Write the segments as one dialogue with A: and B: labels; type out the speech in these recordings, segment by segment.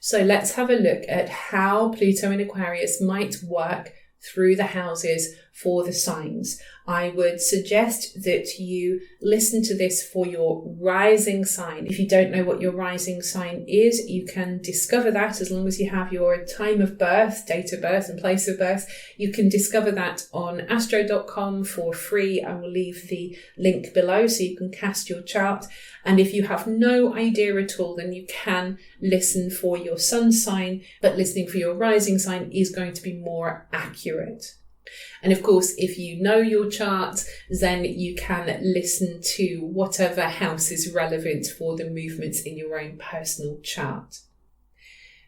A: So let's have a look at how Pluto in Aquarius might work through the houses for the signs. I would suggest that you listen to this for your rising sign. If you don't know what your rising sign is, you can discover that as long as you have your time of birth, date of birth and place of birth. You can discover that on astro.com for free. I will leave the link below so you can cast your chart. And if you have no idea at all, then you can listen for your sun sign, but listening for your rising sign is going to be more accurate. And of course, if you know your chart, then you can listen to whatever house is relevant for the movements in your own personal chart.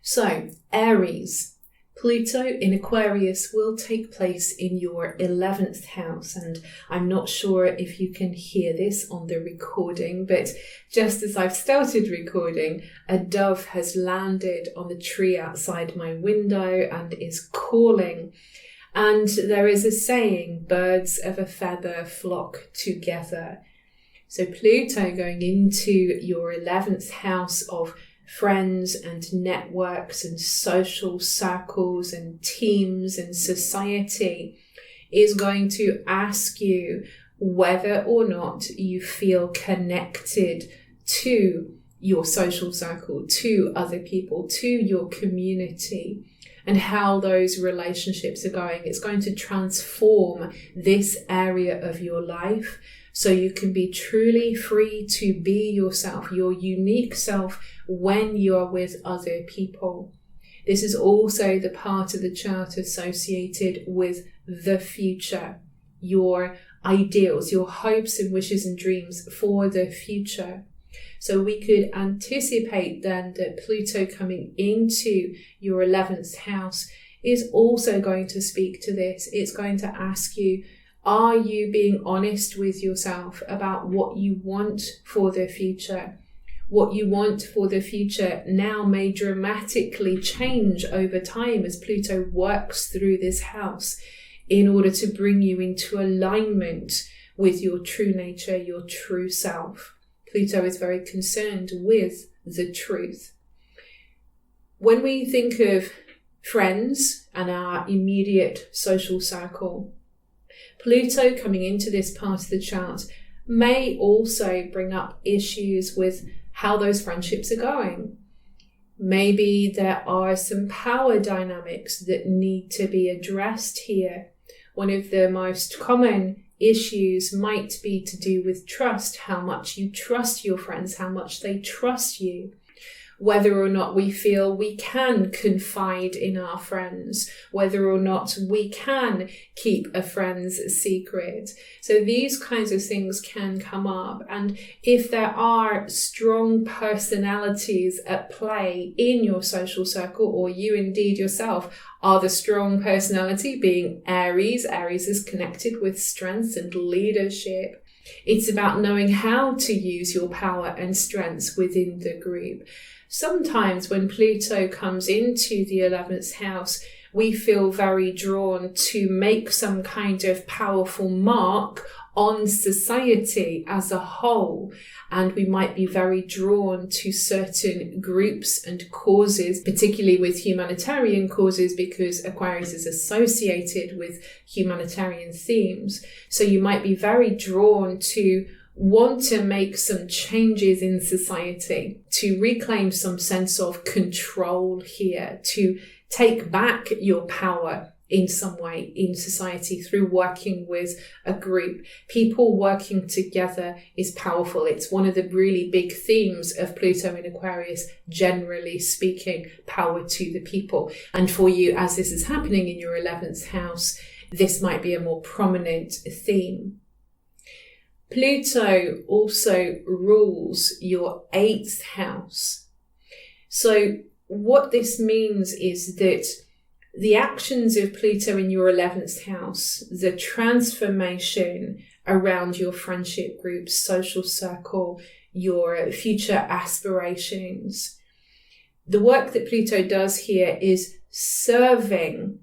A: So, Aries. Pluto in Aquarius will take place in your 11th house, and I'm not sure if you can hear this on the recording, but just as I've started recording, a dove has landed on the tree outside my window and is calling. And there is a saying, birds of a feather flock together. So Pluto going into your 11th house of friends and networks and social circles and teams and society is going to ask you whether or not you feel connected to your social circle, to other people, to your community, and how those relationships are going. It's going to transform this area of your life so you can be truly free to be yourself, your unique self, when you're with other people. This is also the part of the chart associated with the future, your ideals, your hopes and wishes and dreams for the future. So we could anticipate then that Pluto coming into your 11th house is also going to speak to this. It's going to ask you, are you being honest with yourself about what you want for the future? What you want for the future now may dramatically change over time as Pluto works through this house in order to bring you into alignment with your true nature, your true self. Pluto is very concerned with the truth. When we think of friends and our immediate social circle, Pluto coming into this part of the chart may also bring up issues with how those friendships are going. Maybe there are some power dynamics that need to be addressed here. One of the most common issues might be to do with trust, how much you trust your friends, how much they trust you. Whether or not we feel we can confide in our friends, whether or not we can keep a friend's secret. So these kinds of things can come up. And if there are strong personalities at play in your social circle, or you indeed yourself are the strong personality, being Aries. Aries is connected with strength and leadership. It's about knowing how to use your power and strengths within the group. Sometimes when Pluto comes into the 11th house, we feel very drawn to make some kind of powerful mark on society as a whole. And we might be very drawn to certain groups and causes, particularly with humanitarian causes, because Aquarius is associated with humanitarian themes. So you might be very drawn to want to make some changes in society, to reclaim some sense of control here, to take back your power in some way in society through working with a group. People working together is powerful. It's one of the really big themes of Pluto in Aquarius, generally speaking, power to the people. And for you, as this is happening in your 11th house, this might be a more prominent theme. Pluto also rules your 8th house. So what this means is that the actions of Pluto in your 11th house, the transformation around your friendship groups, social circle, your future aspirations, the work that Pluto does here is serving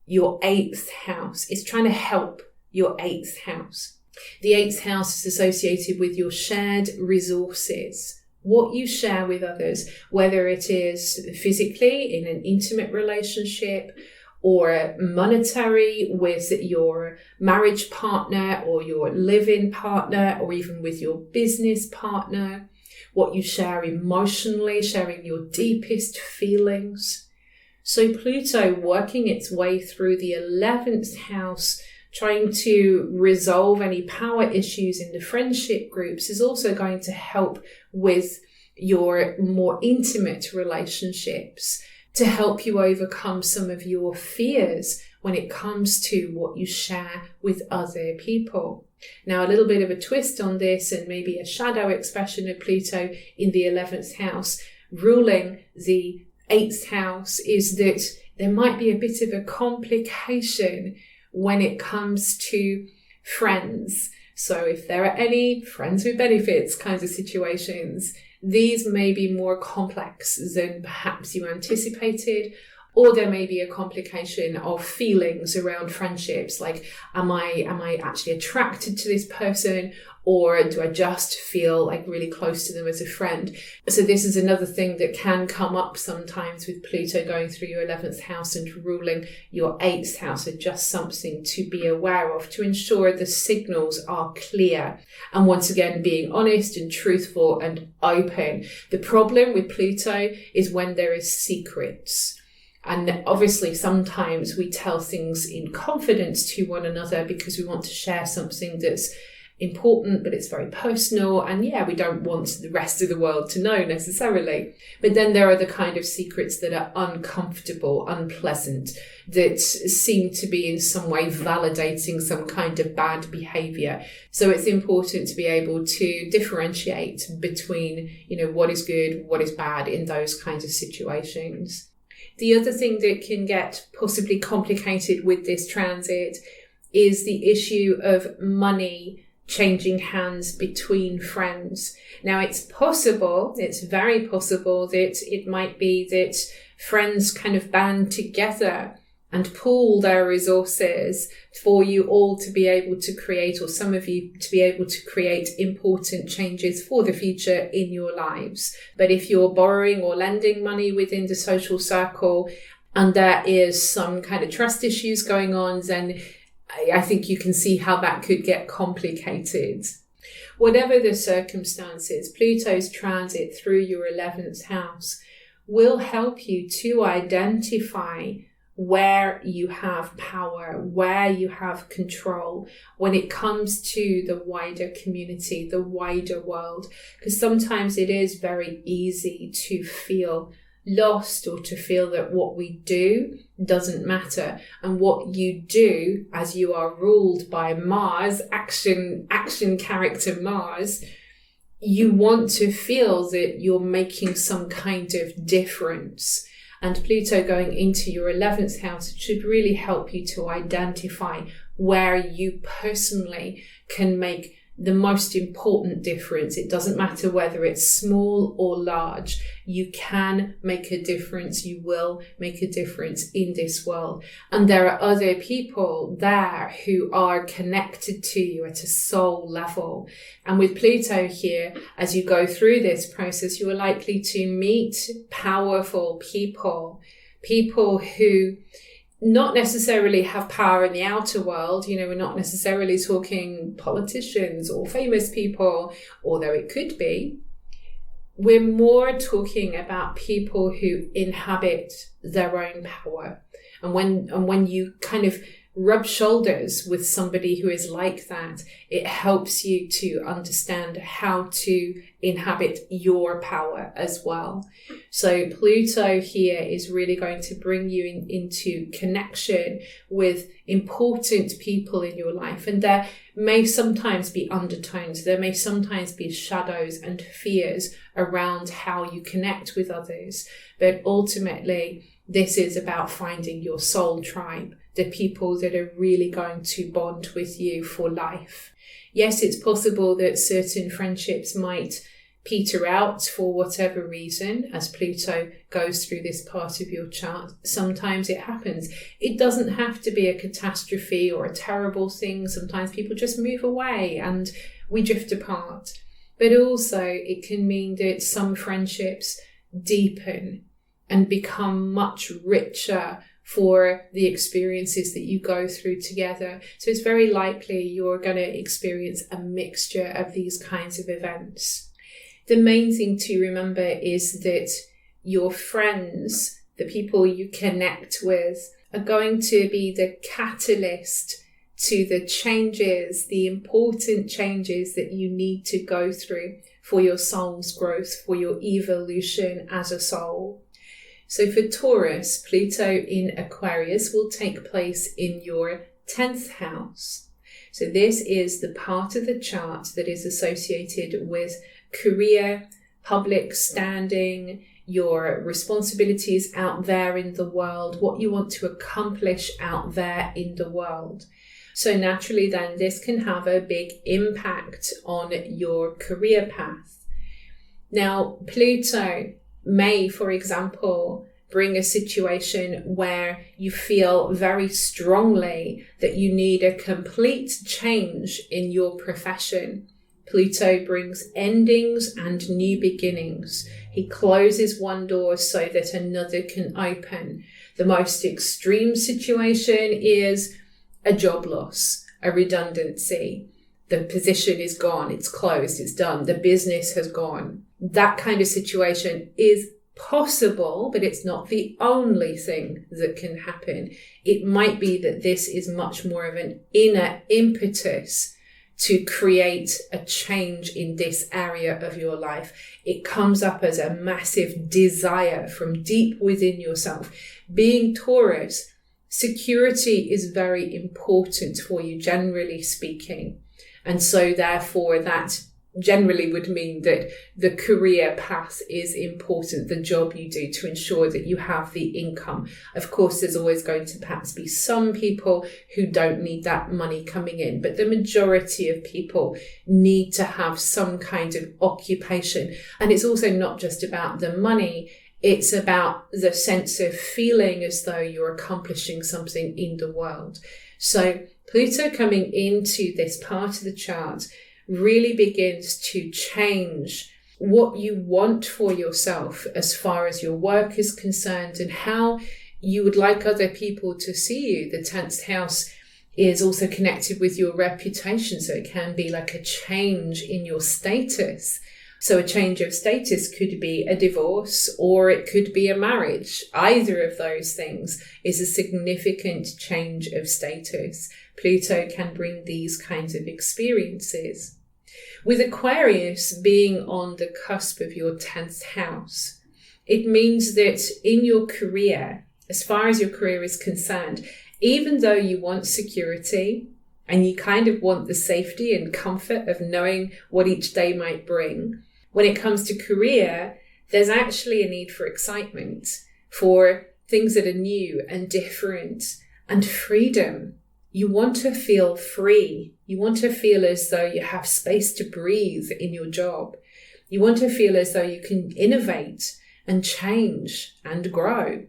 A: your 8th house. It's trying to help your 8th house. The 8th house is associated with your shared resources, what you share with others, whether it is physically in an intimate relationship or monetary with your marriage partner or your live-in partner, or even with your business partner, what you share emotionally, sharing your deepest feelings. So Pluto working its way through the 11th house, trying to resolve any power issues in the friendship groups, is also going to help with your more intimate relationships, to help you overcome some of your fears when it comes to what you share with other people. Now, a little bit of a twist on this, and maybe a shadow expression of Pluto in the 11th house ruling the 8th house, is that there might be a bit of a complication when it comes to friends. So if there are any friends with benefits kinds of situations, these may be more complex than perhaps you anticipated, or there may be a complication of feelings around friendships, like am I actually attracted to this person, or do I just feel like really close to them as a friend? So this is another thing that can come up sometimes with Pluto going through your 11th house and ruling your 8th house, are just something to be aware of to ensure the signals are clear. And once again, being honest and truthful and open. The problem with Pluto is when there is secrets. And obviously sometimes we tell things in confidence to one another because we want to share something that's important, but it's very personal. And yeah, we don't want the rest of the world to know necessarily. But then there are the kind of secrets that are uncomfortable, unpleasant, that seem to be in some way validating some kind of bad behavior. So it's important to be able to differentiate between, what is good, what is bad in those kinds of situations. The other thing that can get possibly complicated with this transit is the issue of money changing hands between friends. Now, it's very possible that it might be that friends kind of band together and pool their resources for you all to be able to create, or some of you to be able to create important changes for the future in your lives. But if you're borrowing or lending money within the social circle and there is some kind of trust issues going on, then I think you can see how that could get complicated. Whatever the circumstances, Pluto's transit through your 11th house will help you to identify where you have power, where you have control when it comes to the wider community, the wider world. Because sometimes it is very easy to feel lost, or to feel that what we do doesn't matter. And what you do, as you are ruled by Mars, action character Mars, you want to feel that you're making some kind of difference. And Pluto going into your 11th house should really help you to identify where you personally can make the most important difference. It doesn't matter whether it's small or large. You can make a difference. You will make a difference in this world. And there are other people there who are connected to you at a soul level. And with Pluto here, as you go through this process, you are likely to meet powerful people who not necessarily have power in the outer world. We're not necessarily talking politicians or famous people, although it could be. We're more talking about people who inhabit their own power. And when you kind of rub shoulders with somebody who is like that, it helps you to understand how to inhabit your power as well. So Pluto here is really going to bring you into connection with important people in your life. And there may sometimes be undertones, there may sometimes be shadows and fears around how you connect with others. But ultimately, this is about finding your soul tribe, the people that are really going to bond with you for life. Yes, it's possible that certain friendships might peter out for whatever reason as Pluto goes through this part of your chart. Sometimes it happens. It doesn't have to be a catastrophe or a terrible thing. Sometimes people just move away and we drift apart. But also it can mean that some friendships deepen and become much richer for the experiences that you go through together. So it's very likely you're going to experience a mixture of these kinds of events. The main thing to remember is that your friends, the people you connect with, are going to be the catalyst to the changes, the important changes that you need to go through for your soul's growth, for your evolution as a soul. So for Taurus, Pluto in Aquarius will take place in your 10th house. So this is the part of the chart that is associated with career, public standing, your responsibilities out there in the world, what you want to accomplish out there in the world. So naturally then this can have a big impact on your career path. Now Pluto may, for example, bring a situation where you feel very strongly that you need a complete change in your profession. Pluto brings endings and new beginnings. He closes one door so that another can open. The most extreme situation is a job loss, a redundancy. The position is gone, it's closed, it's done, the business has gone. That kind of situation is possible, but it's not the only thing that can happen. It might be that this is much more of an inner impetus to create a change in this area of your life. It comes up as a massive desire from deep within yourself. Being Taurus, security is very important for you, generally speaking. And so therefore that generally would mean that the career path is important, the job you do, to ensure that you have the income. Of course, there's always going to perhaps be some people who don't need that money coming in, but the majority of people need to have some kind of occupation. And it's also not just about the money, it's about the sense of feeling as though you're accomplishing something in the world. So Pluto coming into this part of the chart really begins to change what you want for yourself as far as your work is concerned and how you would like other people to see you. The 10th house is also connected with your reputation, so it can be like a change in your status. So a change of status could be a divorce or it could be a marriage. Either of those things is a significant change of status. Pluto can bring these kinds of experiences. With Aquarius being on the cusp of your 10th house, it means that in your career, as far as your career is concerned, even though you want security and you kind of want the safety and comfort of knowing what each day might bring, when it comes to career, there's actually a need for excitement, for things that are new and different, and freedom. You want to feel free. You want to feel as though you have space to breathe in your job. You want to feel as though you can innovate and change and grow.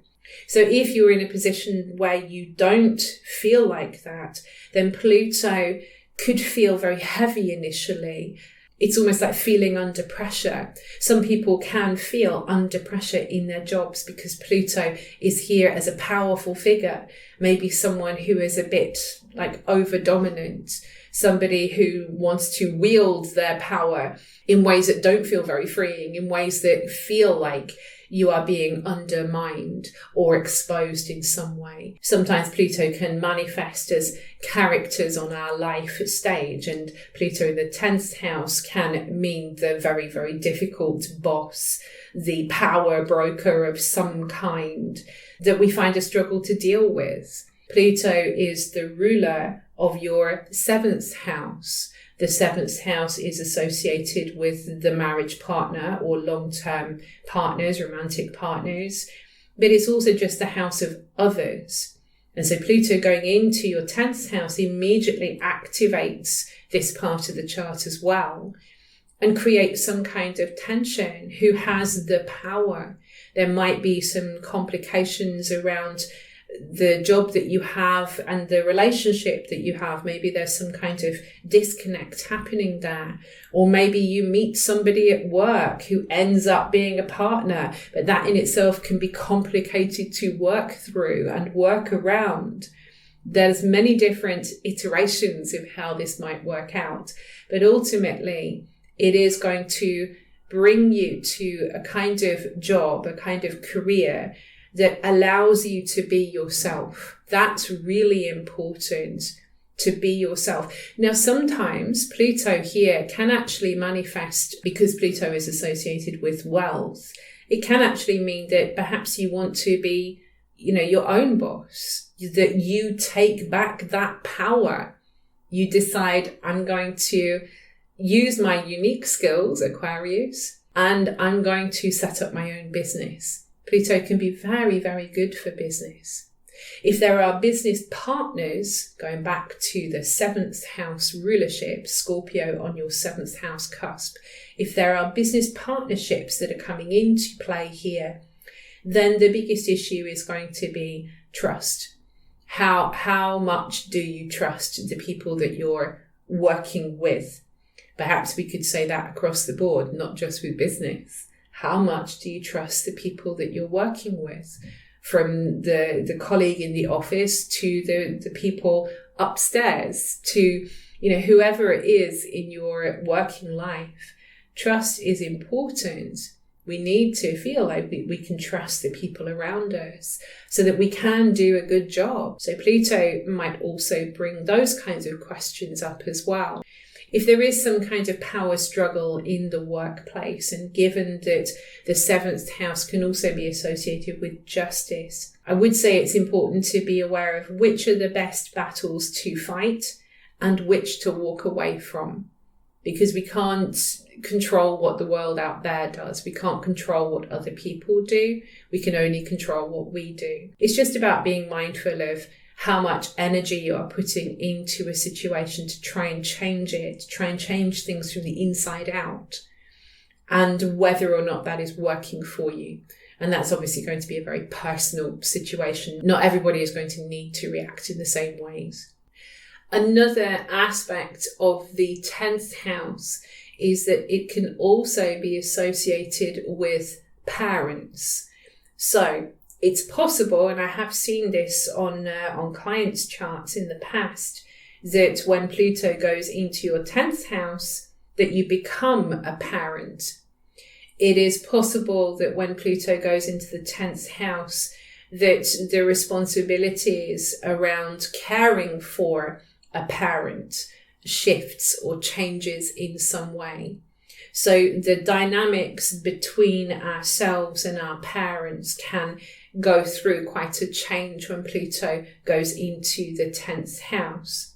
A: So if you're in a position where you don't feel like that, then Pluto could feel very heavy initially. It's almost like feeling under pressure. Some people can feel under pressure in their jobs because Pluto is here as a powerful figure. Maybe someone who is a bit like over dominant, somebody who wants to wield their power in ways that don't feel very freeing, in ways that feel like you are being undermined or exposed in some way. Sometimes Pluto can manifest as characters on our life stage, and Pluto in the 10th house can mean the very, very difficult boss, the power broker of some kind that we find a struggle to deal with. Pluto is the ruler of your 7th house. The 7th house is associated with the marriage partner or long-term partners, romantic partners, but it's also just the house of others. And so Pluto going into your 10th house immediately activates this part of the chart as well and creates some kind of tension. Who has the power? There might be some complications around the job that you have and the relationship that you have. Maybe there's some kind of disconnect happening there. Or maybe you meet somebody at work who ends up being a partner, but that in itself can be complicated to work through and work around. There's many different iterations of how this might work out, but ultimately it is going to bring you to a kind of job, a kind of career that allows you to be yourself. That's really important, to be yourself. Now, sometimes Pluto here can actually manifest, because Pluto is associated with wealth. It can actually mean that perhaps you want to be, your own boss, that you take back that power. You decide, I'm going to use my unique skills, Aquarius, and I'm going to set up my own business. Pluto can be very, very good for business. If there are business partners, going back to the 7th house rulership, Scorpio on your 7th house cusp, if there are business partnerships that are coming into play here, then the biggest issue is going to be trust. How much do you trust the people that you're working with? Perhaps we could say that across the board, not just with business. How much do you trust the people that you're working with? From the colleague in the office to the people upstairs to, whoever it is in your working life. Trust is important. We need to feel like we can trust the people around us so that we can do a good job. So Pluto might also bring those kinds of questions up as well. If there is some kind of power struggle in the workplace, and given that the 7th house can also be associated with justice, I would say it's important to be aware of which are the best battles to fight and which to walk away from. Because we can't control what the world out there does. We can't control what other people do. We can only control what we do. It's just about being mindful of how much energy you are putting into a situation to try and change it, to try and change things from the inside out, and whether or not that is working for you. And that's obviously going to be a very personal situation. Not everybody is going to need to react in the same ways. Another aspect of the 10th house is that it can also be associated with parents. So it's possible, and I have seen this on clients' charts in the past, that when Pluto goes into your 10th house, that you become a parent. It is possible that when Pluto goes into the 10th house, that the responsibilities around caring for a parent shifts or changes in some way. So the dynamics between ourselves and our parents can go through quite a change when Pluto goes into the 10th house.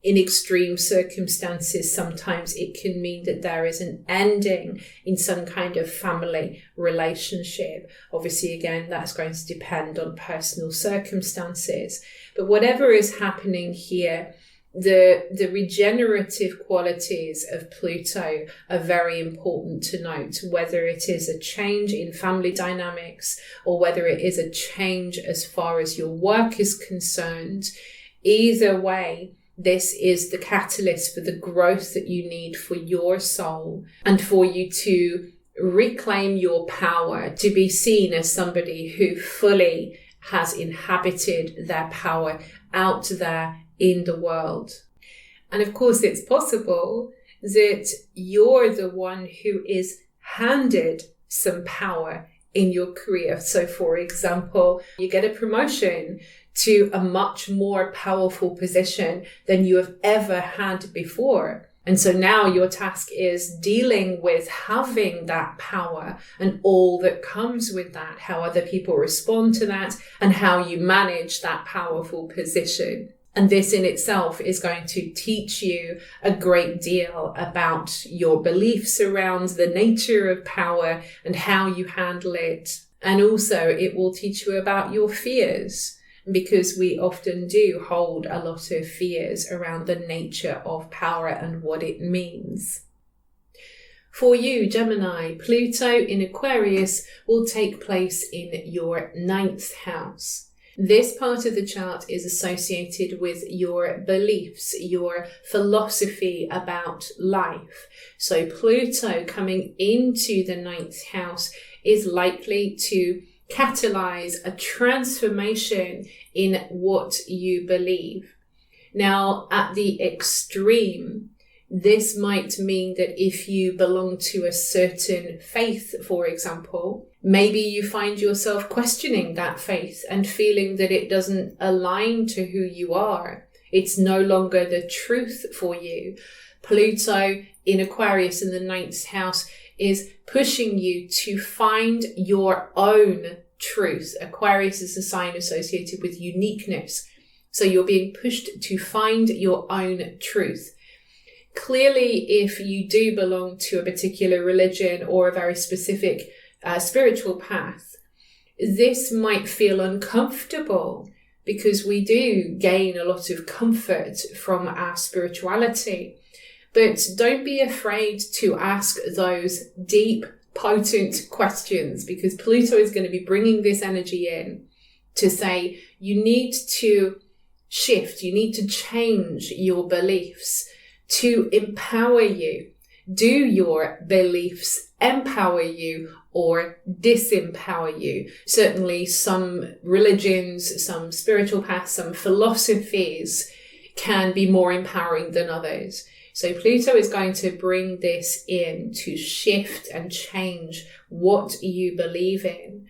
A: In extreme circumstances, sometimes it can mean that there is an ending in some kind of family relationship. Obviously, again, that's going to depend on personal circumstances. But whatever is happening here, the regenerative qualities of Pluto are very important to note, whether it is a change in family dynamics or whether it is a change as far as your work is concerned. Either way, this is the catalyst for the growth that you need for your soul and for you to reclaim your power, to be seen as somebody who fully has inhabited their power out there in the world. And of course, it's possible that you're the one who is handed some power in your career. So for example, you get a promotion to a much more powerful position than you have ever had before. And so now your task is dealing with having that power and all that comes with that, how other people respond to that and how you manage that powerful position. And this in itself is going to teach you a great deal about your beliefs around the nature of power and how you handle it. And also it will teach you about your fears, because we often do hold a lot of fears around the nature of power and what it means. For you, Gemini, Pluto in Aquarius will take place in your 9th house. This part of the chart is associated with your beliefs, your philosophy about life. So Pluto coming into the 9th house is likely to catalyze a transformation in what you believe. Now, at the extreme, this might mean that if you belong to a certain faith, for example, maybe you find yourself questioning that faith and feeling that it doesn't align to who you are. It's no longer the truth for you. Pluto in Aquarius in the 9th house is pushing you to find your own truth. Aquarius is a sign associated with uniqueness. So you're being pushed to find your own truth. Clearly, if you do belong to a particular religion or a very specific spiritual path, this might feel uncomfortable because we do gain a lot of comfort from our spirituality. But don't be afraid to ask those deep, potent questions, because Pluto is going to be bringing this energy in to say you need to shift, you need to change your beliefs to empower you. Do your beliefs empower you or disempower you? Certainly some religions, some spiritual paths, some philosophies can be more empowering than others. So Pluto is going to bring this in to shift and change what you believe in.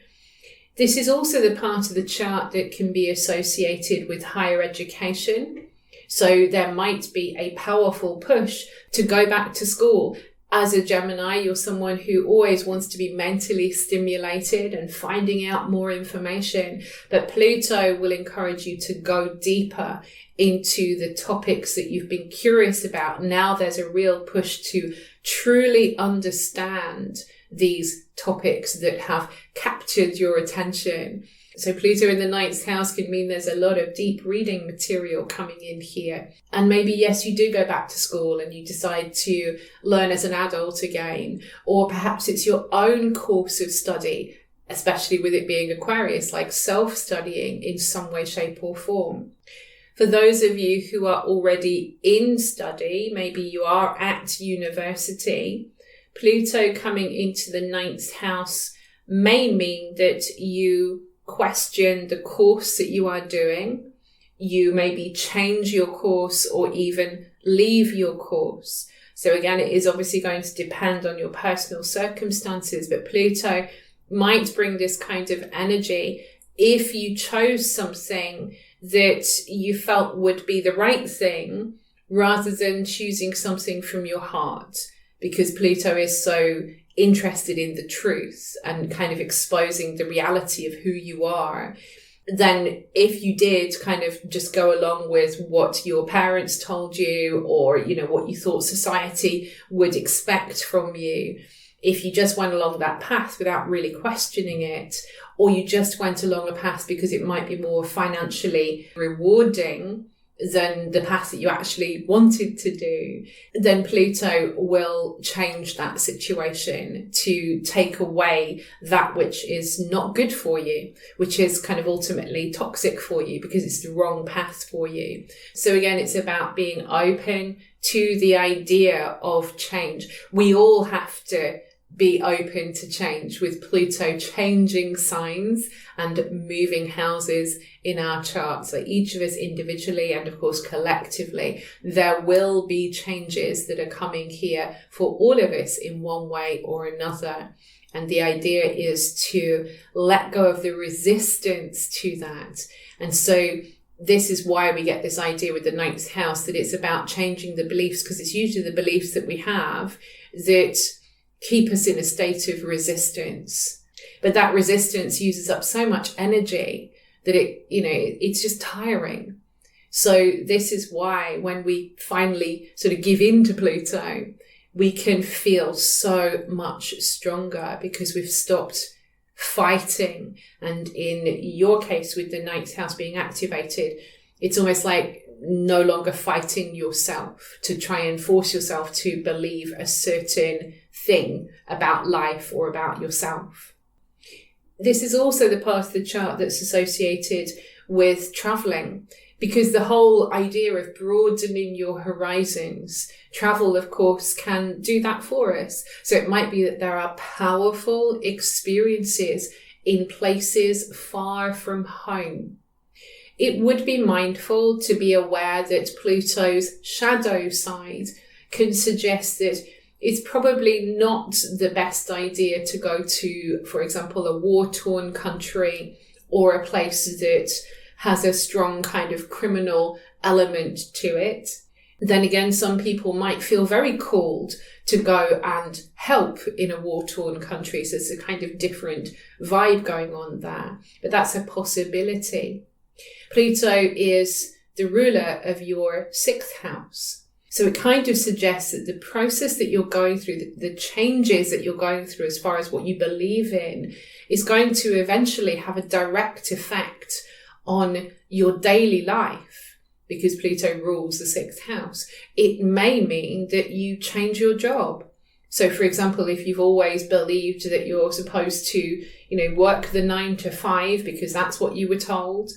A: This is also the part of the chart that can be associated with higher education. So there might be a powerful push to go back to school. As a Gemini, you're someone who always wants to be mentally stimulated and finding out more information. But Pluto will encourage you to go deeper into the topics that you've been curious about. Now there's a real push to truly understand these topics that have captured your attention. So Pluto in the 9th house can mean there's a lot of deep reading material coming in here. And maybe, yes, you do go back to school and you decide to learn as an adult again. Or perhaps it's your own course of study, especially with it being Aquarius, like self-studying in some way, shape or form. For those of you who are already in study, maybe you are at university, Pluto coming into the 9th house may mean that you question the course that you are doing. You maybe change your course or even leave your course. So again, it is obviously going to depend on your personal circumstances, but Pluto might bring this kind of energy if you chose something that you felt would be the right thing rather than choosing something from your heart, because Pluto is so interested in the truth and kind of exposing the reality of who you are. Then if you did kind of just go along with what your parents told you or, you know, what you thought society would expect from you, if you just went along that path without really questioning it, or you just went along a path because it might be more financially rewarding than the path that you actually wanted to do, then Pluto will change that situation to take away that which is not good for you, which is kind of ultimately toxic for you because it's the wrong path for you. So again, it's about being open to the idea of change. We all have to be open to change, with Pluto changing signs and moving houses in our charts. So each of us individually and of course collectively, there will be changes that are coming here for all of us in one way or another. And the idea is to let go of the resistance to that. And so this is why we get this idea with the 9th house, that it's about changing the beliefs, because it's usually the beliefs that we have that keep us in a state of resistance. But that resistance uses up so much energy that it's just tiring. So this is why when we finally sort of give in to Pluto, we can feel so much stronger because we've stopped fighting. And in your case, with the 9th house being activated, it's almost like no longer fighting yourself to try and force yourself to believe a certain thing about life or about yourself. This is also the part of the chart that's associated with traveling, because the whole idea of broadening your horizons, travel, of course, can do that for us. So it might be that there are powerful experiences in places far from home. It would be mindful to be aware that Pluto's shadow side can suggest that it's probably not the best idea to go to, for example, a war-torn country or a place that has a strong kind of criminal element to it. Then again, some people might feel very called to go and help in a war-torn country. So it's a kind of different vibe going on there. But that's a possibility. Pluto is the ruler of your 6th house. So it kind of suggests that the process that you're going through, the changes that you're going through as far as what you believe in, is going to eventually have a direct effect on your daily life, because Pluto rules the 6th house. It may mean that you change your job. So, for example, if you've always believed that you're supposed to, work the 9 to 5 because that's what you were told,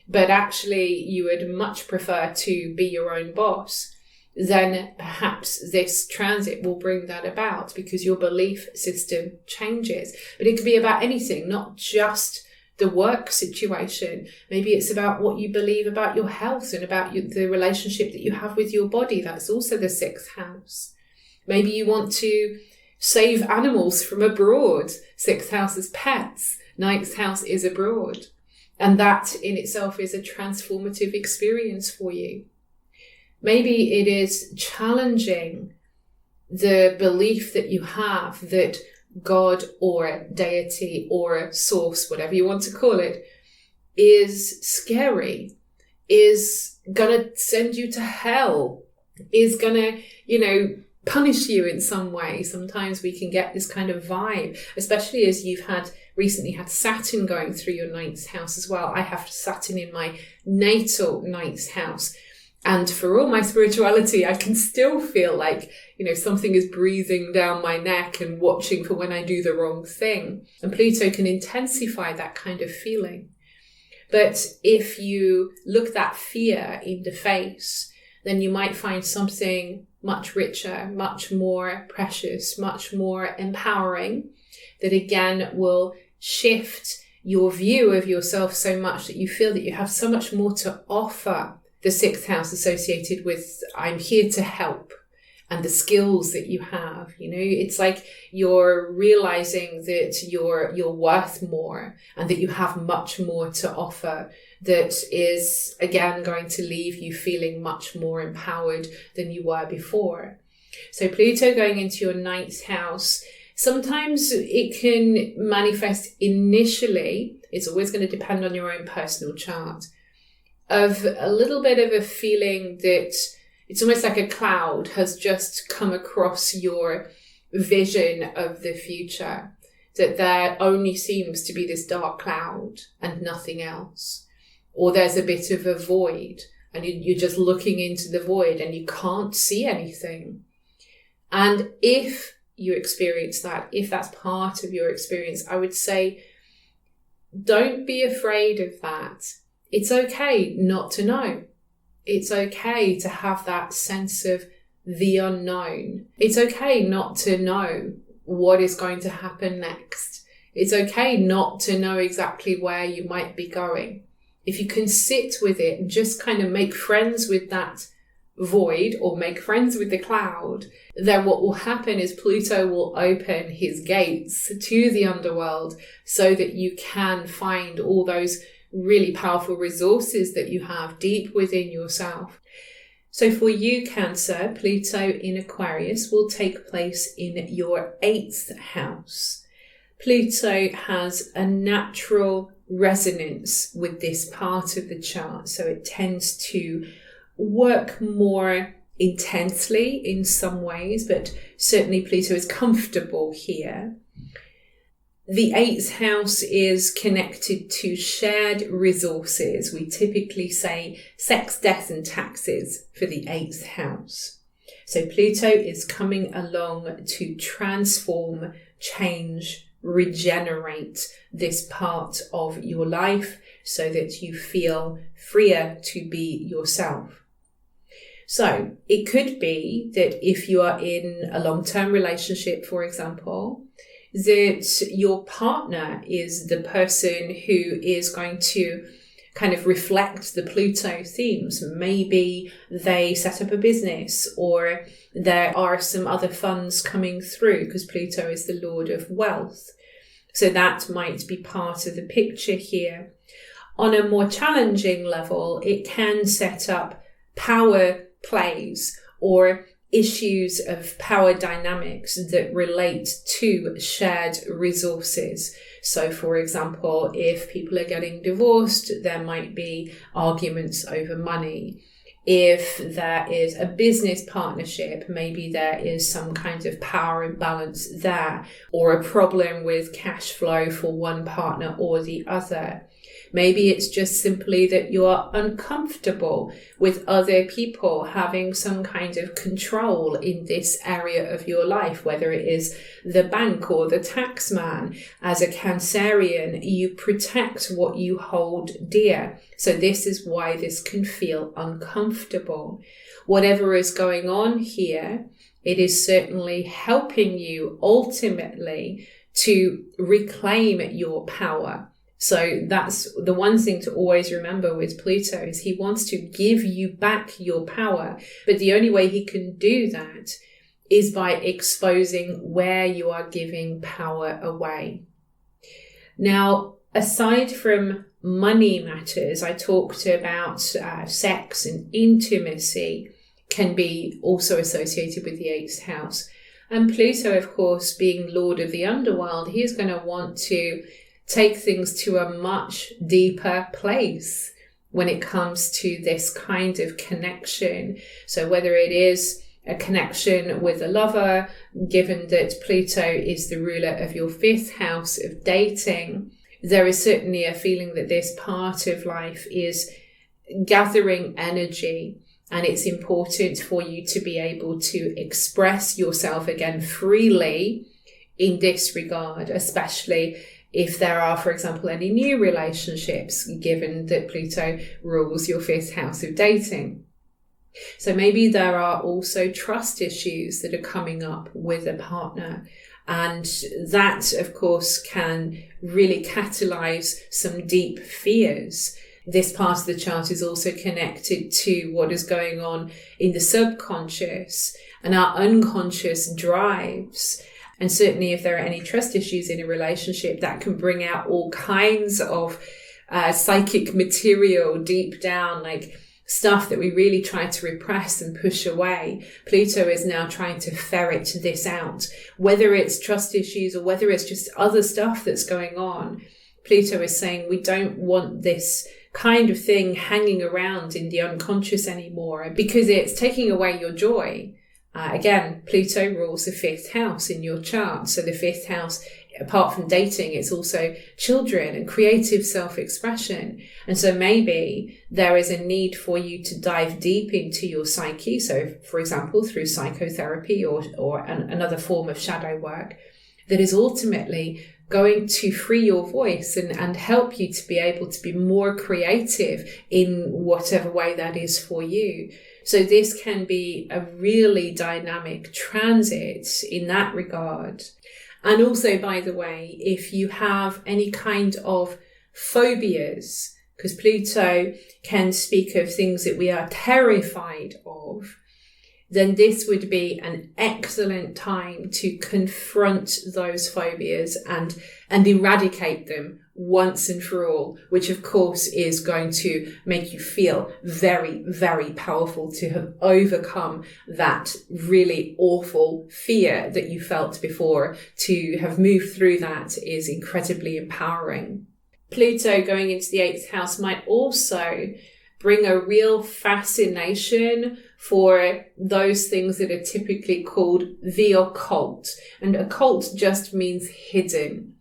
A: but actually you would much prefer to be your own boss, then perhaps this transit will bring that about because your belief system changes. But it could be about anything, not just the work situation. Maybe it's about what you believe about your health and about the relationship that you have with your body. That's also the 6th house. Maybe you want to save animals from abroad. 6th house is pets. 9th house is abroad. And that in itself is a transformative experience for you. Maybe it is challenging the belief that you have that God or deity or source, whatever you want to call it, is scary, is going to send you to hell, is going to, punish you in some way. Sometimes we can get this kind of vibe, especially as you've recently had Saturn going through your 9th house as well. I have Saturn in my natal 9th house. And for all my spirituality, I can still feel like, something is breathing down my neck and watching for when I do the wrong thing. And Pluto can intensify that kind of feeling. But if you look that fear in the face, then you might find something much richer, much more precious, much more empowering, that again will shift your view of yourself so much that you feel that you have so much more to offer. The 6th house associated with I'm here to help, and the skills that you have, it's like you're realizing that you're worth more and that you have much more to offer, that is again going to leave you feeling much more empowered than you were before. So Pluto going into your 9th house, sometimes it can manifest initially, it's always going to depend on your own personal chart, of a little bit of a feeling that it's almost like a cloud has just come across your vision of the future, that there only seems to be this dark cloud and nothing else. Or there's a bit of a void and you're just looking into the void and you can't see anything. And if you experience that, if that's part of your experience, I would say don't be afraid of that. It's okay not to know. It's okay to have that sense of the unknown. It's okay not to know what is going to happen next. It's okay not to know exactly where you might be going. If you can sit with it and just kind of make friends with that void or make friends with the cloud, then what will happen is Pluto will open his gates to the underworld so that you can find all those really powerful resources that you have deep within yourself. So for you, Cancer, Pluto in Aquarius will take place in your 8th house. Pluto has a natural resonance with this part of the chart, so it tends to work more intensely in some ways, but certainly Pluto is comfortable here. The 8th house is connected to shared resources. We typically say sex, death and taxes for the 8th house. So Pluto is coming along to transform, change, regenerate this part of your life so that you feel freer to be yourself. So it could be that if you are in a long-term relationship, for example, that your partner is the person who is going to kind of reflect the Pluto themes. Maybe they set up a business, or there are some other funds coming through because Pluto is the Lord of wealth. So that might be part of the picture here. On a more challenging level, it can set up power plays or issues of power dynamics that relate to shared resources. So, for example, if people are getting divorced, there might be arguments over money. If there is a business partnership, maybe there is some kind of power imbalance there, or a problem with cash flow for one partner or the other. Maybe it's just simply that you are uncomfortable with other people having some kind of control in this area of your life, whether it is the bank or the tax man. As a Cancerian, you protect what you hold dear. So this is why this can feel uncomfortable. Whatever is going on here, it is certainly helping you ultimately to reclaim your power. So that's the one thing to always remember with Pluto, is he wants to give you back your power. But the only way he can do that is by exposing where you are giving power away. Now, aside from money matters, I talked about sex and intimacy can be also associated with the 8th house. And Pluto, of course, being Lord of the underworld, he is going to want to take things to a much deeper place when it comes to this kind of connection. So whether it is a connection with a lover, given that Pluto is the ruler of your 5th house of dating, there is certainly a feeling that this part of life is gathering energy, and it's important for you to be able to express yourself again freely in this regard, especially if there are, for example, any new relationships, given that Pluto rules your 5th house of dating. So maybe there are also trust issues that are coming up with a partner. And that, of course, can really catalyze some deep fears. This part of the chart is also connected to what is going on in the subconscious and our unconscious drives. And certainly if there are any trust issues in a relationship, that can bring out all kinds of psychic material deep down, like stuff that we really try to repress and push away. Pluto is now trying to ferret this out, whether it's trust issues or whether it's just other stuff that's going on. Pluto is saying we don't want this kind of thing hanging around in the unconscious anymore, because it's taking away your joy. Again, Pluto rules the 5th house in your chart. So the 5th house, apart from dating, it's also children and creative self-expression. And so maybe there is a need for you to dive deep into your psyche. So, for example, through psychotherapy or another form of shadow work that is ultimately going to free your voice and help you to be able to be more creative in whatever way that is for you. So this can be a really dynamic transit in that regard. And also, by the way, if you have any kind of phobias, because Pluto can speak of things that we are terrified of, then this would be an excellent time to confront those phobias and eradicate them once and for all, which of course is going to make you feel very, very powerful to have overcome that really awful fear that you felt before. To have moved through that is incredibly empowering. Pluto going into the 8th house might also bring a real fascination for those things that are typically called the occult. And occult just means hidden.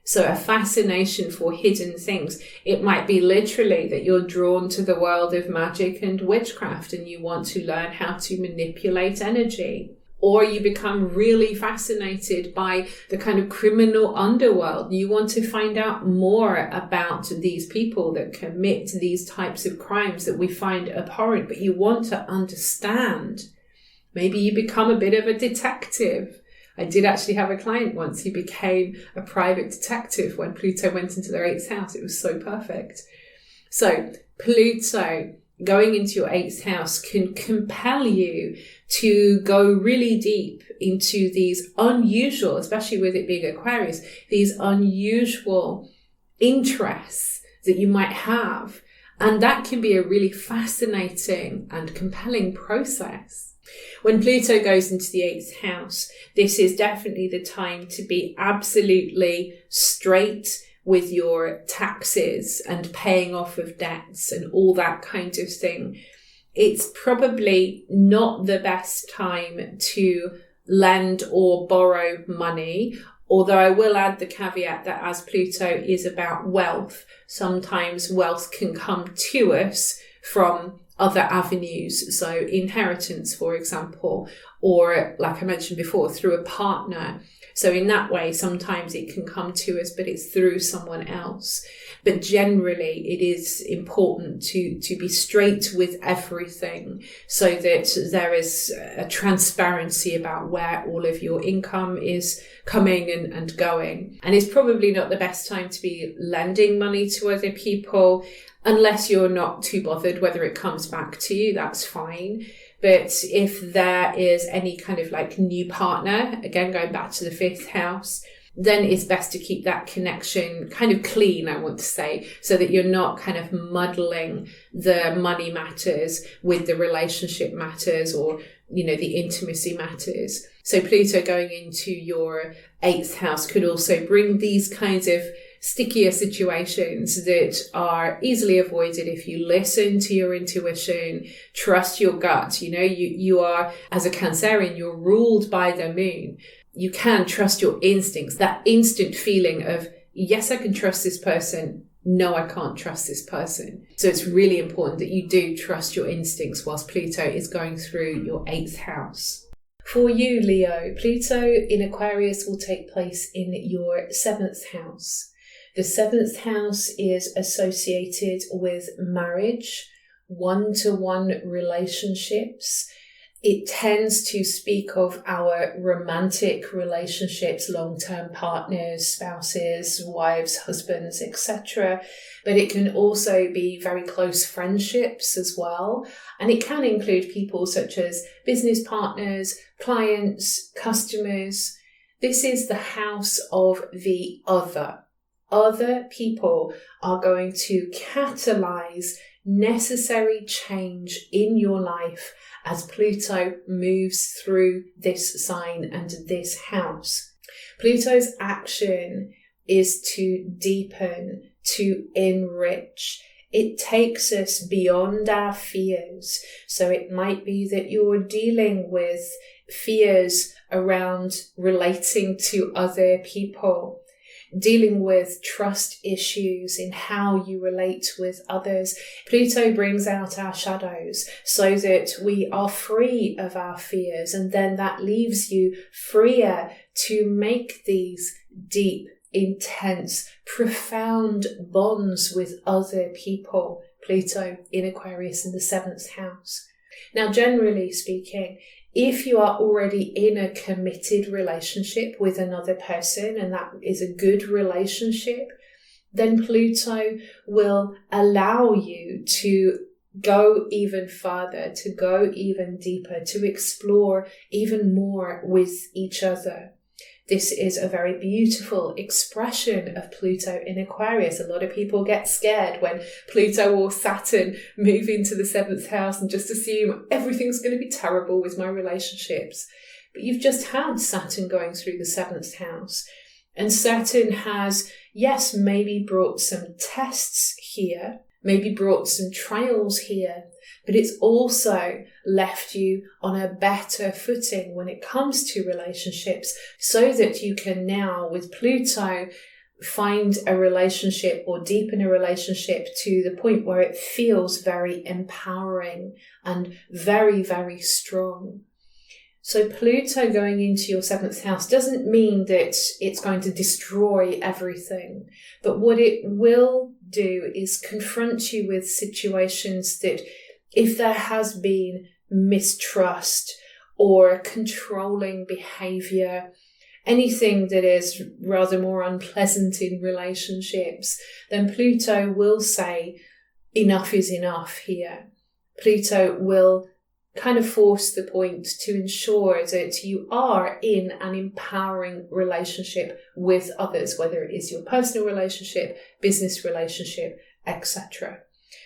A: So a fascination for hidden things. It might be literally that you're drawn to the world of magic and witchcraft and you want to learn how to manipulate energy. Or you become really fascinated by the kind of criminal underworld. You want to find out more about these people that commit these types of crimes that we find abhorrent, but you want to understand. Maybe you become a bit of a detective. I did actually have a client once who became a private detective when Pluto went into their 8th house. It was so perfect. So Pluto going into your 8th house can compel you to go really deep into these unusual, especially with it being Aquarius, these unusual interests that you might have. And that can be a really fascinating and compelling process. When Pluto goes into the 8th house, this is definitely the time to be absolutely straight with your taxes and paying off of debts and all that kind of thing. It's probably not the best time to lend or borrow money, although I will add the caveat that as Pluto is about wealth, sometimes wealth can come to us from other avenues. So inheritance, for example, or like I mentioned before, through a partner. So in that way, sometimes it can come to us, but it's through someone else. But generally, it is important to be straight with everything so that there is a transparency about where all of your income is coming and going. And it's probably not the best time to be lending money to other people unless you're not too bothered whether it comes back to you. That's fine. But if there is any kind of like new partner, again, going back to the 5th house, then it's best to keep that connection kind of clean, I want to say, so that you're not kind of muddling the money matters with the relationship matters or, you know, the intimacy matters. So Pluto going into your 8th house could also bring these kinds of stickier situations that are easily avoided if you listen to your intuition, trust your gut. You know, you are, as a Cancerian, you're ruled by the moon. You can trust your instincts, that instant feeling of, yes, I can trust this person. No, I can't trust this person. So it's really important that you do trust your instincts whilst Pluto is going through your 8th house. For you, Leo, Pluto in Aquarius will take place in your 7th house. The 7th house is associated with marriage, one-to-one relationships. It tends to speak of our romantic relationships, long-term partners, spouses, wives, husbands, etc. But it can also be very close friendships as well. And it can include people such as business partners, clients, customers. This is the house of the other. Other people are going to catalyze necessary change in your life as Pluto moves through this sign and this house. Pluto's action is to deepen, to enrich. It takes us beyond our fears. So it might be that you're dealing with fears around relating to other people, dealing with trust issues in how you relate with others. Pluto brings out our shadows so that we are free of our fears, and then that leaves you freer to make these deep, intense, profound bonds with other people. Pluto in Aquarius in the 7th house. Now, generally speaking, if you are already in a committed relationship with another person, and that is a good relationship, then Pluto will allow you to go even further, to go even deeper, to explore even more with each other. This is a very beautiful expression of Pluto in Aquarius. A lot of people get scared when Pluto or Saturn move into the 7th house and just assume everything's going to be terrible with my relationships. But you've just had Saturn going through the 7th house. And Saturn has, yes, maybe brought some tests here, maybe brought some trials here, but it's also left you on a better footing when it comes to relationships, so that you can now, with Pluto, find a relationship or deepen a relationship to the point where it feels very empowering and very, very strong. So Pluto going into your 7th house doesn't mean that it's going to destroy everything, but what it will do is confront you with situations that, if there has been mistrust or controlling behavior, anything that is rather more unpleasant in relationships, then Pluto will say enough is enough here. Pluto will kind of force the point to ensure that you are in an empowering relationship with others, whether it is your personal relationship, business relationship, etc.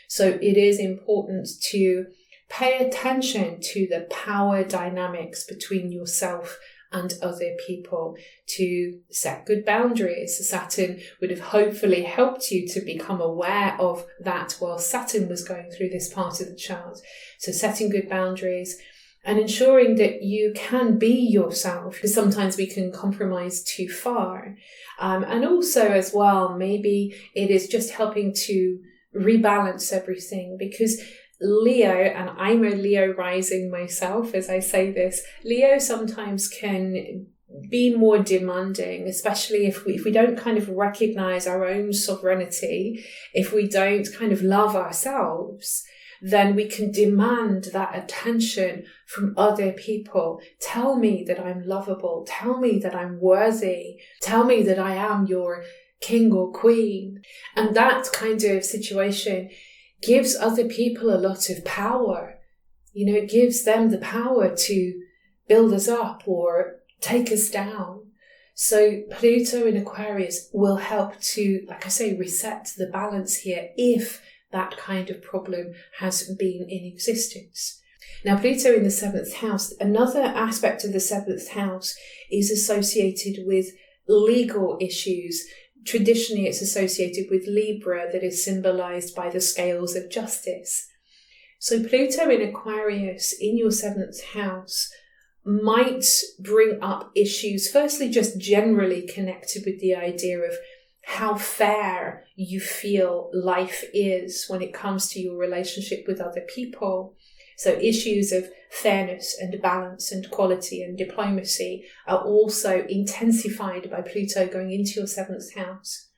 A: So it is important to pay attention to the power dynamics between yourself and other people, to set good boundaries. Saturn would have hopefully helped you to become aware of that while Saturn was going through this part of the chart. So setting good boundaries and ensuring that you can be yourself, because sometimes we can compromise too far. And also as well, maybe it is just helping to rebalance everything, because Leo, and I'm a Leo rising myself as I say this, Leo sometimes can be more demanding, especially if we don't kind of recognize our own sovereignty, if we don't kind of love ourselves, then we can demand that attention from other people. Tell me that I'm lovable. Tell me that I'm worthy. Tell me that I am your king or queen. And that kind of situation gives other people a lot of power. You know, it gives them the power to build us up or take us down. So Pluto in Aquarius will help to, like I say, reset the balance here if that kind of problem has been in existence. Now, Pluto in the 7th house, another aspect of the 7th house is associated with legal issues. Traditionally, it's associated with Libra, that is symbolized by the scales of justice. So Pluto in Aquarius in your 7th house might bring up issues, firstly, just generally connected with the idea of how fair you feel life is when it comes to your relationship with other people. So issues of fairness and balance and quality and diplomacy are also intensified by Pluto going into your 7th house.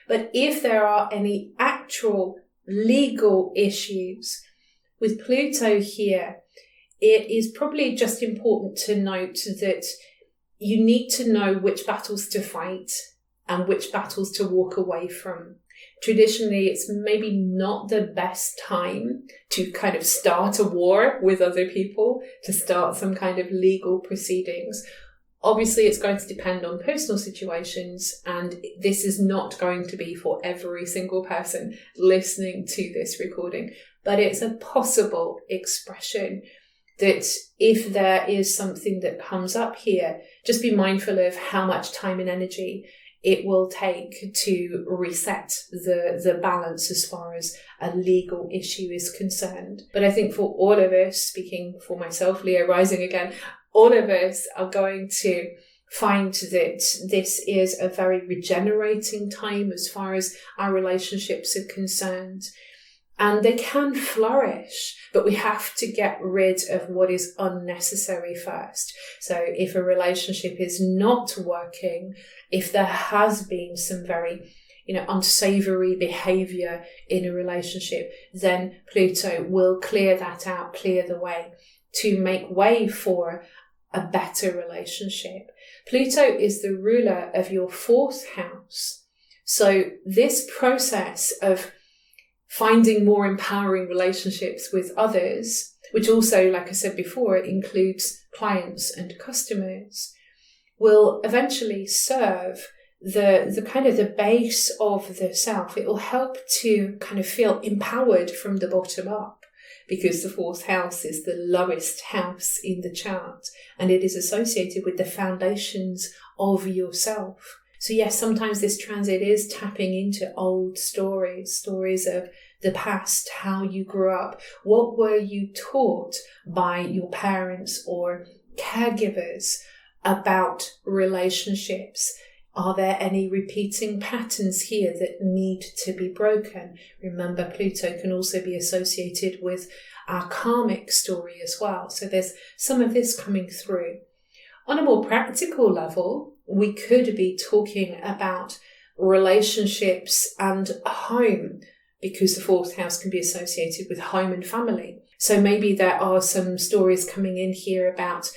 A: But if there are any actual legal issues with Pluto here, it is probably just important to note that you need to know which battles to fight and which battles to walk away from. Traditionally, it's maybe not the best time to kind of start a war with other people, to start some kind of legal proceedings. Obviously, it's going to depend on personal situations, and this is not going to be for every single person listening to this recording, but it's a possible expression that if there is something that comes up here, just be mindful of how much time and energy it will take to reset the balance as far as a legal issue is concerned. But I think for all of us, speaking for myself, Leo rising again, all of us are going to find that this is a very regenerating time as far as our relationships are concerned. And they can flourish, but we have to get rid of what is unnecessary first. So if a relationship is not working, if there has been some very, unsavory behavior in a relationship, then Pluto will clear that out, clear the way to make way for a better relationship. Pluto is the ruler of your 4th house. So this process of finding more empowering relationships with others, which also, like I said before, includes clients and customers, will eventually serve the kind of the base of the self. It will help to kind of feel empowered from the bottom up, because the 4th house is the lowest house in the chart, and it is associated with the foundations of yourself. So yes, sometimes this transit is tapping into old stories of the past, how you grew up, what were you taught by your parents or caregivers about relationships. Are there any repeating patterns here that need to be broken? Remember, Pluto can also be associated with our karmic story as well. So there's some of this coming through. On a more practical level, we could be talking about relationships and home, because the fourth house can be associated with home and family. So maybe there are some stories coming in here about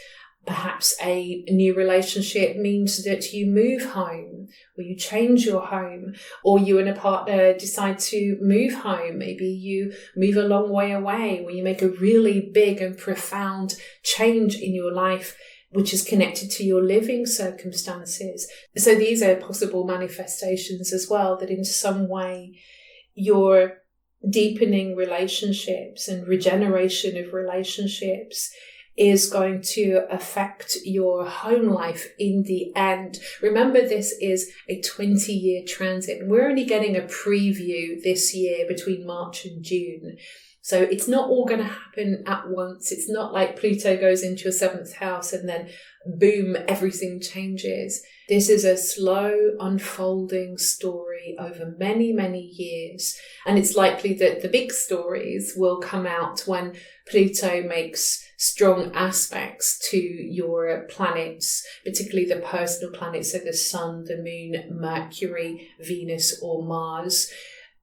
A: perhaps a new relationship means that you move home, or you change your home, or you and a partner decide to move home. Maybe you move a long way away, or you make a really big and profound change in your life, which is connected to your living circumstances. So these are possible manifestations as well, that in some way you're deepening relationships, and regeneration of relationships is going to affect your home life in the end. Remember, this is a 20-year transit. We're only getting a preview this year between March and June. So it's not all going to happen at once. It's not like Pluto goes into your 7th house and then boom, everything changes. This is a slow unfolding story over many, many years. And it's likely that the big stories will come out when Pluto makes strong aspects to your planets, particularly the personal planets, so the Sun, the Moon, Mercury, Venus, or Mars.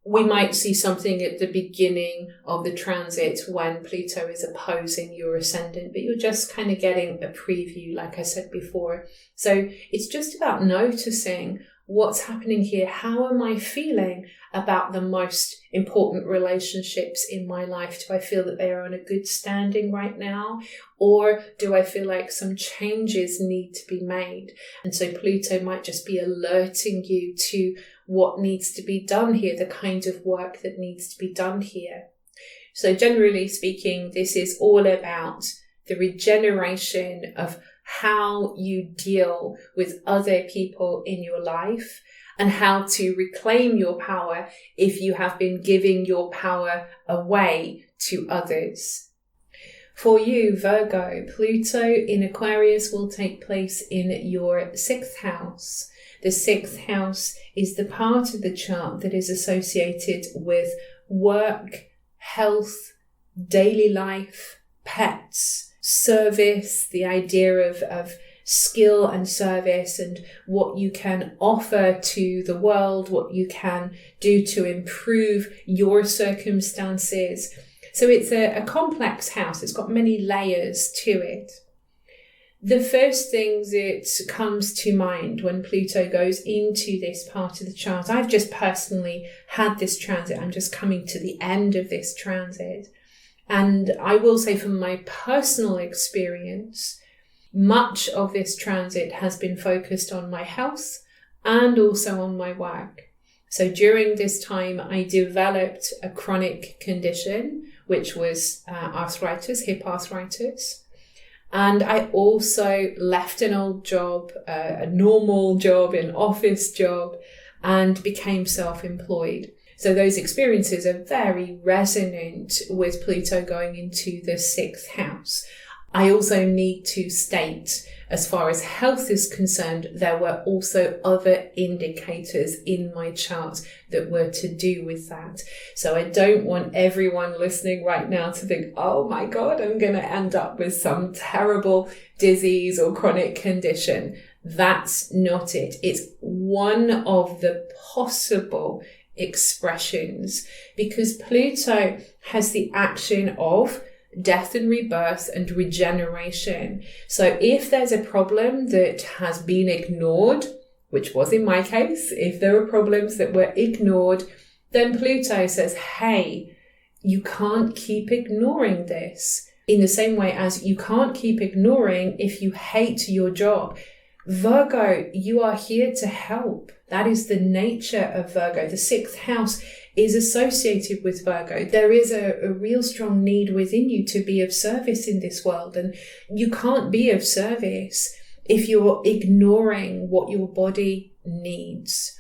A: We might see something at the beginning of the transit when Pluto is opposing your ascendant, but you're just kind of getting a preview, like I said before. So it's just about noticing what's happening here. How am I feeling about the most important relationships in my life? Do I feel that they are on a good standing right now? Or do I feel like some changes need to be made? And so Pluto might just be alerting you to what needs to be done here, the kind of work that needs to be done here. So generally speaking, this is all about the regeneration of how you deal with other people in your life, and how to reclaim your power if you have been giving your power away to others. For you, Virgo, Pluto in Aquarius will take place in your 6th house. The 6th house is the part of the chart that is associated with work, health, daily life, pets, service, the idea of skill and service, and what you can offer to the world, what you can do to improve your circumstances. So it's a complex house. It's got many layers to it. The first thing that comes to mind when Pluto goes into this part of the chart, I've just personally had this transit. I'm just coming to the end of this transit. And I will say from my personal experience, much of this transit has been focused on my health and also on my work. So during this time, I developed a chronic condition, which was arthritis, hip arthritis. And I also left an old job, a normal job, an office job, and became self-employed. So those experiences are very resonant with Pluto going into the 6th house. I also need to state, as far as health is concerned, there were also other indicators in my chart that were to do with that. So I don't want everyone listening right now to think, oh my God, I'm going to end up with some terrible disease or chronic condition. That's not it. It's one of the possible expressions, because Pluto has the action of death and rebirth and regeneration. So if there's a problem that has been ignored, which was in my case, if there were problems that were ignored, then Pluto says, hey, you can't keep ignoring this. In the same way as you can't keep ignoring if you hate your job. Virgo, you are here to help. That is the nature of Virgo. The 6th house is associated with Virgo. There is a real strong need within you to be of service in this world. And you can't be of service if you're ignoring what your body needs.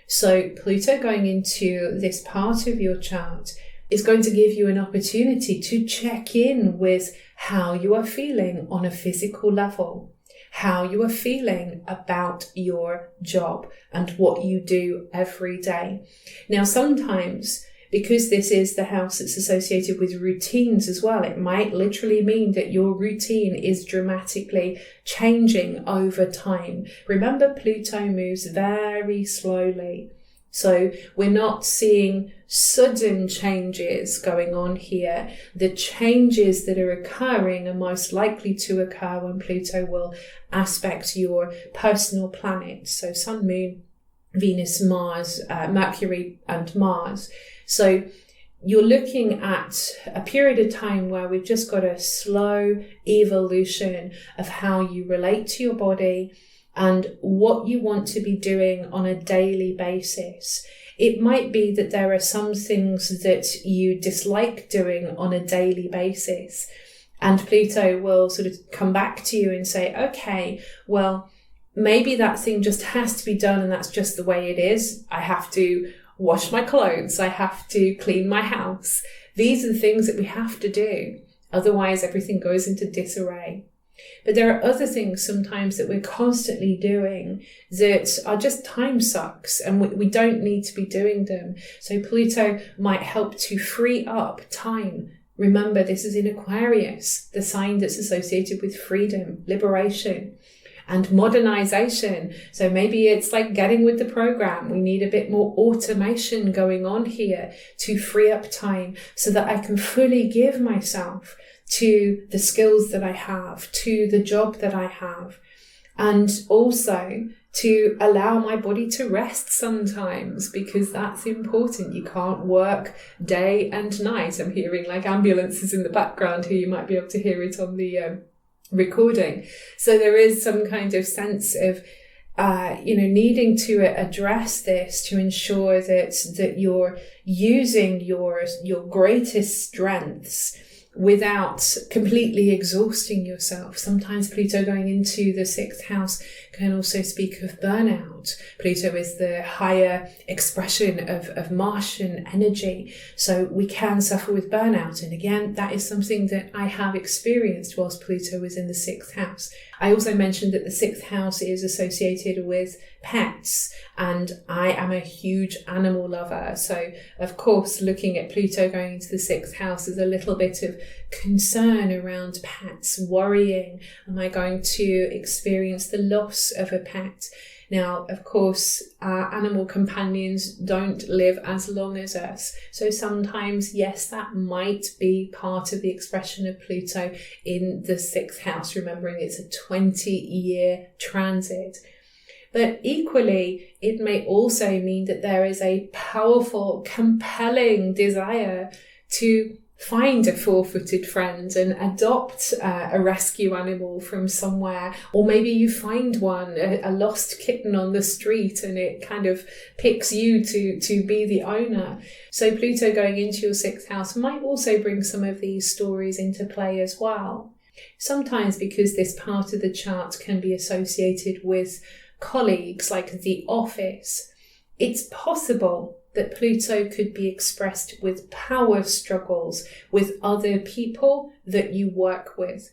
A: So Pluto going into this part of your chart is going to give you an opportunity to check in with how you are feeling on a physical level. how you are feeling about your job and what you do every day. Now, sometimes, because this is the house that's associated with routines as well, it might literally mean that your routine is dramatically changing over time. Remember, Pluto moves very slowly. So we're not seeing sudden changes going on here. The changes that are occurring are most likely to occur when Pluto will aspect your personal planets. So Sun, Moon, Venus, Mars, Mercury and Mars. So you're looking at a period of time where we've just got a slow evolution of how you relate to your body and what you want to be doing on a daily basis. It might be that there are some things that you dislike doing on a daily basis, and Pluto will sort of come back to you and say, okay, well, maybe that thing just has to be done and that's just the way it is. I have to wash my clothes. I have to clean my house. These are the things that we have to do. Otherwise, everything goes into disarray. But there are other things sometimes that we're constantly doing that are just time sucks and we don't need to be doing them. So Pluto might help to free up time. Remember, this is in Aquarius, the sign that's associated with freedom, liberation, and modernization. So maybe it's like getting with the program. We need a bit more automation going on here to free up time so that I can fully give myself to the skills that I have, to the job that I have, and also to allow my body to rest sometimes, because that's important. You can't work day and night. I'm hearing like ambulances in the background here. You might be able to hear it on the recording. So there is some kind of sense of needing to address this to ensure that you're using your greatest strengths without completely exhausting yourself. Sometimes Pluto going into the 6th house can also speak of burnout. Pluto is the higher expression of Martian energy, so we can suffer with burnout. And again, that is something that I have experienced whilst Pluto was in the 6th house. I also mentioned that the 6th house is associated with pets, and I am a huge animal lover. So, of course, looking at Pluto going into the 6th house is a little bit of concern around pets, worrying, am I going to experience the loss of a pet? Now, of course, our animal companions don't live as long as us. So sometimes, yes, that might be part of the expression of Pluto in the 6th house, remembering it's a 20-year transit. But equally, it may also mean that there is a powerful, compelling desire to find a 4-footed friend and adopt a rescue animal from somewhere. Or maybe you find one, a lost kitten on the street, and it kind of picks you to be the owner. So Pluto going into your 6th house might also bring some of these stories into play as well. Sometimes, because this part of the chart can be associated with colleagues, like the office, it's possible that Pluto could be expressed with power struggles with other people that you work with.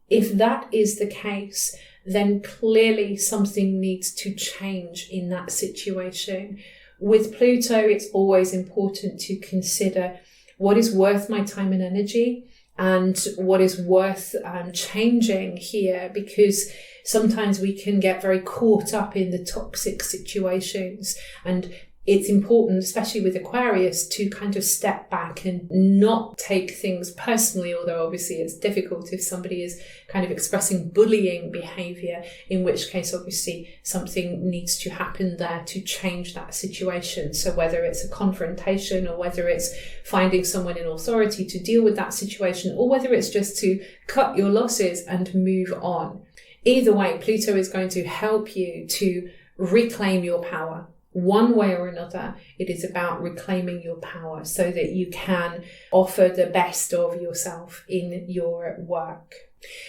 A: If that is the case, then clearly something needs to change in that situation. With Pluto, it's always important to consider what is worth my time and energy and what is worth changing here, because sometimes we can get very caught up in the toxic situations, and it's important, especially with Aquarius, to kind of step back and not take things personally, although obviously it's difficult if somebody is kind of expressing bullying behaviour, in which case obviously something needs to happen there to change that situation. So whether it's a confrontation or whether it's finding someone in authority to deal with that situation, or whether it's just to cut your losses and move on. Either way, Pluto is going to help you to reclaim your power. One way or another, it is about reclaiming your power so that you can offer the best of yourself in your work.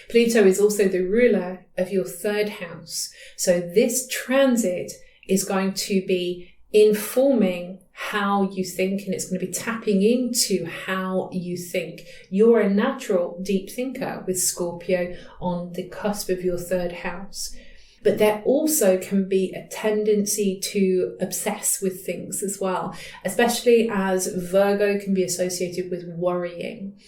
A: Pluto is also the ruler of your 3rd house. So this transit is going to be informing how you think, and it's going to be tapping into how you think. You're a natural deep thinker with Scorpio on the cusp of your third house. But there also can be a tendency to obsess with things as well, especially as Virgo can be associated with worrying.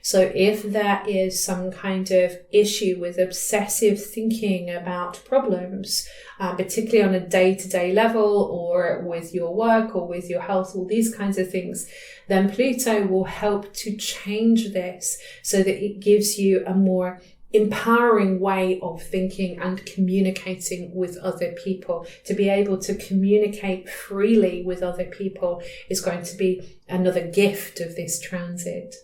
A: So if there is some kind of issue with obsessive thinking about problems, particularly on a day-to-day level or with your work or with your health, all these kinds of things, then Pluto will help to change this so that it gives you a more empowering way of thinking and communicating with other people. To be able to communicate freely with other people is going to be another gift of this transit.